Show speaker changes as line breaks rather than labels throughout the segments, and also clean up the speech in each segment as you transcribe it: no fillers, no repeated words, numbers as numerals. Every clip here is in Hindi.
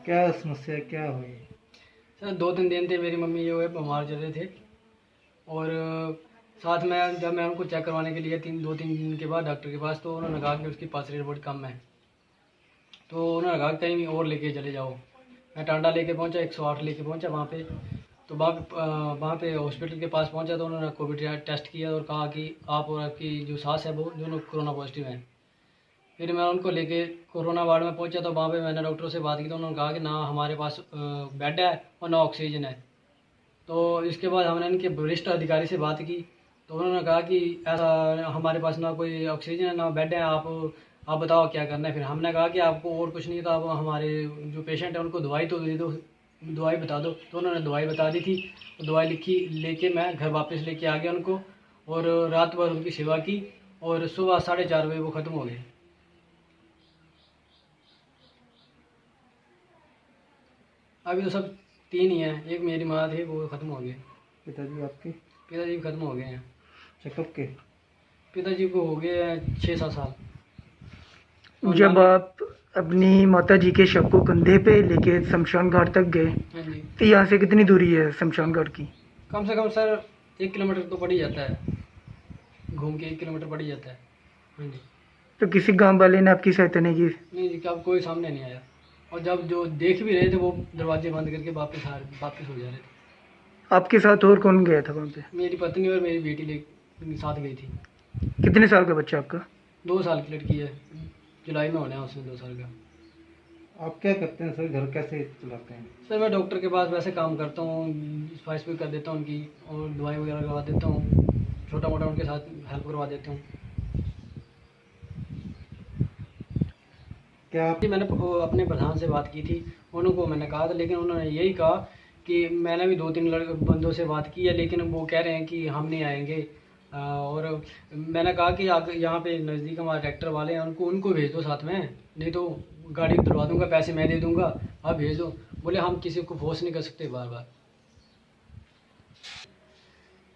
क्या समस्या क्या हुई?
सर 2-3 दिन थे मेरी मम्मी जो है बीमार चल रहे थे। और साथ में जब मैं उनको चेक करवाने के लिए 2-3 दिन के बाद डॉक्टर के पास, तो उन्होंने कहा कि उसकी पाथरी रिपोर्ट कम है। तो उन्होंने कहा कहीं और लेके चले जाओ। मैं टांडा लेके पहुंचा, 108 लेके पहुंचा वहाँ पे। तो वहाँ पे हॉस्पिटल के पास पहुंचा तो उन्होंने कोविड टेस्ट किया और कहा कि आप और आपकी जो सास है वो दोनों कोरोना पॉजिटिव हैं। फिर मैं उनको लेके कोरोना वार्ड में पहुंचा तो वहाँ पे मैंने डॉक्टरों से बात की, तो उन्होंने कहा कि ना हमारे पास बेड है और ना ऑक्सीजन है। तो इसके बाद हमने इनके वरिष्ठ अधिकारी से बात की, तो उन्होंने कहा कि ऐसा हमारे पास ना कोई ऑक्सीजन है ना बेड है, आप बताओ क्या करना है। फिर हमने कहा कि आपको और कुछ नहीं तो आप हमारे जो पेशेंट है उनको दवाई तो दे दो, दवाई बता दो। तो उन्होंने दवाई बता दी थी, तो दवाई लिखी लेके मैं घर वापस लेके आ गया उनको, और रात भर उनकी सेवा की और सुबह 4:30 बजे वो ख़त्म हो गए। अभी तो सब 3 ही हैं, एक मेरी माँ थी वो ख़त्म हो गए।
पिताजी आपके
पिताजी भी ख़त्म हो गए हैं।
चेकअप के?
पिताजी को हो गए हैं 6-7 साल। और
जब
नानी।
आप अपनी माता जी के शव को कंधे पे लेके शमशान घाट तक गए,
हाँ जी।
तो यहाँ से कितनी दूरी है शमशान घाट की?
कम से कम सर 1 किलोमीटर तो पड़ ही जाता है, घूम के 1 किलोमीटर पड़ ही जाता है। हाँ जी।
तो किसी गांव वाले ने आपकी सहायता नहीं की?
नहीं जी, कब कोई सामने नहीं आया। और जब जो देख भी रहे थे वो दरवाजे बंद करके वापस हो जा रहे थे।
आपके साथ और कौन गया था वहाँ पे?
मेरी पत्नी और मेरी बेटी साथ गई थी।
कितने साल का बच्चा आपका?
2 साल की लड़की है, जुलाई में होने है उसमें 2 साल का।
आप क्या करते हैं सर? घर कैसे चलाते हैं?
सर मैं डॉक्टर के पास वैसे काम करता हूँ, सफाई भी कर देता हूँ उनकी, और दवाई वगैरह करवा देता हूँ, छोटा मोटा उनके साथ हेल्प करवा देता हूँ।
क्या आप
जी, मैंने अपने प्रधान से बात की थी, उनको मैंने कहा था, लेकिन उन्होंने यही कहा कि मैंने भी 2-3 बंदों से बात की है, लेकिन वो कह रहे हैं कि हम नहीं आएंगे। और मैंने कहा कि आप यहाँ पे नज़दीक हमारे ट्रैक्टर वाले हैं, उनको भेज दो साथ में, नहीं तो गाड़ी उतरवा दूंगा, पैसे मैं दे दूंगा, आप भेज दो। बोले हम किसी को फोर्स नहीं कर सकते बार बार।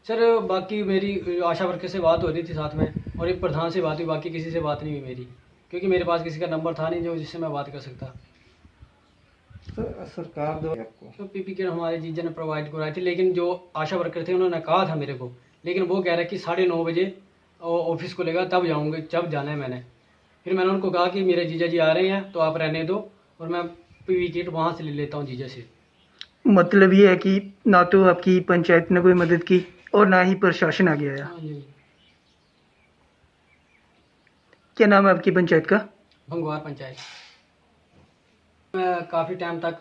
सर बाकी मेरी आशा वर्कर से बात हो रही थी साथ में, और एक प्रधान से बात हुई, बाकी किसी से बात नहीं हुई मेरी, क्योंकि मेरे पास किसी का नंबर था नहीं जो जिससे मैं बात कर सकता।
सर सरकार द्वारा आपको
तो पीपी किट हमारे जीजा ने प्रोवाइड करवाई थी, लेकिन जो आशा वर्कर थे उन्होंने कहा था मेरे को, लेकिन वो कह रहे कि 9:30 बजे ऑफिस को लेगा तब जाऊँगे, जब जाना है मैंने। फिर मैंने उनको कहा कि मेरे जीजा जी आ रहे हैं तो आप रहने दो, और मैं पीपी किट वहाँ से ले लेता हूँ जीजा से।
मतलब ये है कि ना तो आपकी पंचायत ने कोई मदद की और ना ही प्रशासन आ गया है।
हाँ जी।
क्या नाम है आपकी पंचायत का?
भंगवार पंचायत। मैं काफ़ी टाइम तक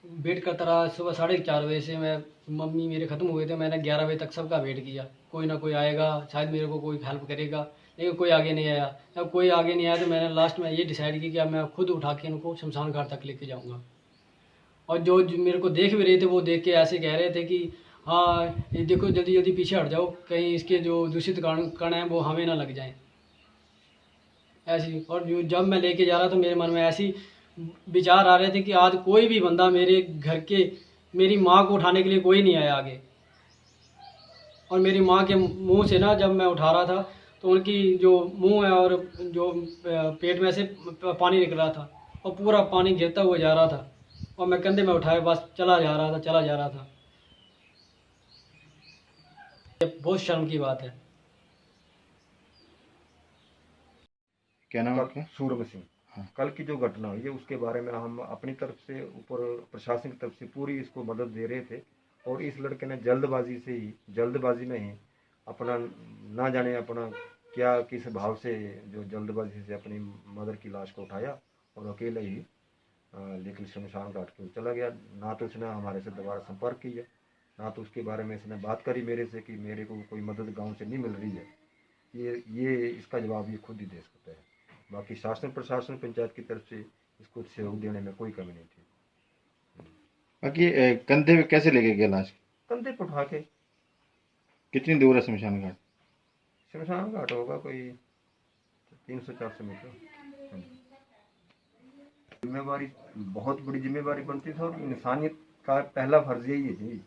वेट करता रहा, सुबह 4:30 बजे से। मैं मम्मी मेरे ख़त्म हो गए थे, मैंने 11 बजे तक सबका वेट किया, कोई ना कोई आएगा शायद मेरे को कोई हेल्प करेगा, लेकिन कोई आगे नहीं आया। जब कोई आगे नहीं आया तो मैंने लास्ट में ये डिसाइड किया कि अब मैं खुद उठा के इनको शमशान घाट तक लेके जाऊँगा। और जो मेरे को देख भी रहे थे वो देख के ऐसे कह रहे थे कि हाँ ये देखो, जल्दी जल्दी पीछे हट जाओ, कहीं इसके जो दूषित कण हैं वो हमें ना लग जाएं। ऐसी, और जब मैं लेके जा रहा था मेरे मन में ऐसी विचार आ रहे थे कि आज कोई भी बंदा मेरे घर के, मेरी माँ को उठाने के लिए कोई नहीं आया आगे। और मेरी माँ के मुंह से ना जब मैं उठा रहा था तो उनकी जो मुंह है और जो पेट में से पानी निकल रहा था, और पूरा पानी गिरता हुआ जा रहा था, और मैं कंधे में उठाए बस चला जा रहा था, चला जा रहा था। ये बहुत शर्म की बात है।
क्या नाम है आपका?
सूरज सिंह।
हाँ।
कल की जो घटना हुई है उसके बारे में हम अपनी तरफ से ऊपर प्रशासन की तरफ से पूरी इसको मदद दे रहे थे, और इस लड़के ने जल्दबाजी में ही अपना, ना जाने अपना क्या किस भाव से जो जल्दबाजी से अपनी मदर की लाश को उठाया और अकेले ही लेकिन शमशान घाट के चला गया। ना तो उसने हमारे से दोबारा संपर्क किया, ना तो उसके बारे में इसने बात करी मेरे से कि मेरे को कोई मदद गाँव से नहीं मिल रही है। ये इसका जवाब ये खुद ही दे सकता है। बाकी शासन प्रशासन पंचायत की तरफ से इसको सहयोग देने में कोई कमी नहीं थी।
बाकी कंधे पे कैसे लेके गया लाश?
कंधे पर उठा के।
कितनी दूर है शमशान घाट?
शमशान घाट होगा कोई 300-400 मीटर। जिम्मेवारी, बहुत बड़ी जिम्मेवारी बनती थी, और इंसानियत का पहला फर्ज यही थी।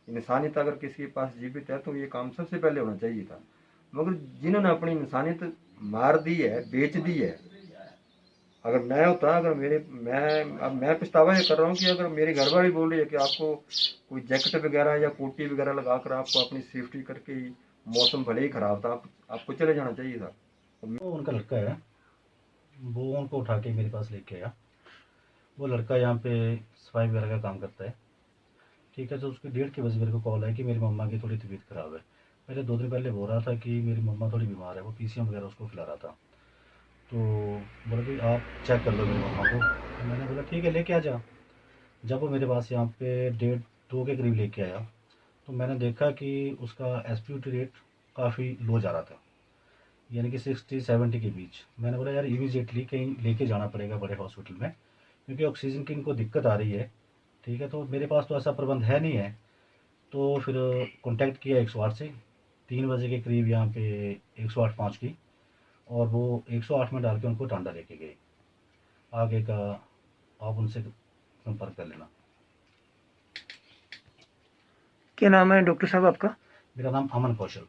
इंसानियत अगर किसी के पास जीवित है तो ये काम सबसे पहले होना चाहिए था, मगर जिन्होंने अपनी इंसानियत मार दी है, बेच दी है, अगर मैं होता, अगर मैं पछतावा ये कर रहा हूँ कि अगर मेरी घरवाली बोल रही है कि आपको कोई जैकेट वगैरह या कोटी वगैरह लगा कर आपको अपनी सेफ्टी करके ही, मौसम भले ही खराब था, आपको चले जाना चाहिए था।
वो उनका लड़का है, वो उनको उठा के मेरे पास लेके आया। वो लड़का यहाँ पे सफाई वगैरह का काम करता है, ठीक है। तो उसकी 1:30 बजे मेरे को कॉल है कि मेरी मम्मा की थोड़ी तबीयत ख़राब है। पहले 2 दिन पहले बोल रहा था कि मेरी मम्मा थोड़ी बीमार है, वो पीसीएम वगैरह उसको खिला रहा था। तो बोला कि आप चेक कर लो मेरी मम्मा को। तो मैंने बोला ठीक है, लेके आ जा। जब वो मेरे पास यहाँ पे 1:30-2 के करीब लेके आया, तो मैंने देखा कि उसका एसपीओटी रेट काफ़ी लो जा रहा था, यानी कि 60-70 के बीच। मैंने बोला यार इमीडिएटली कहीं लेके जाना पड़ेगा बड़े हॉस्पिटल में, क्योंकि ऑक्सीजन की इनको दिक्कत आ रही है, ठीक है। तो मेरे पास तो ऐसा प्रबंध है नहीं है। तो फिर कॉन्टैक्ट किया 108 से, 3 बजे के करीब यहाँ पे 108 पहुँच गई, और वो 108 में डाल के उनको टांडा लेके गए। आगे का आप उनसे संपर्क कर लेना।
क्या नाम है डॉक्टर साहब आपका?
मेरा नाम अमन कौशल।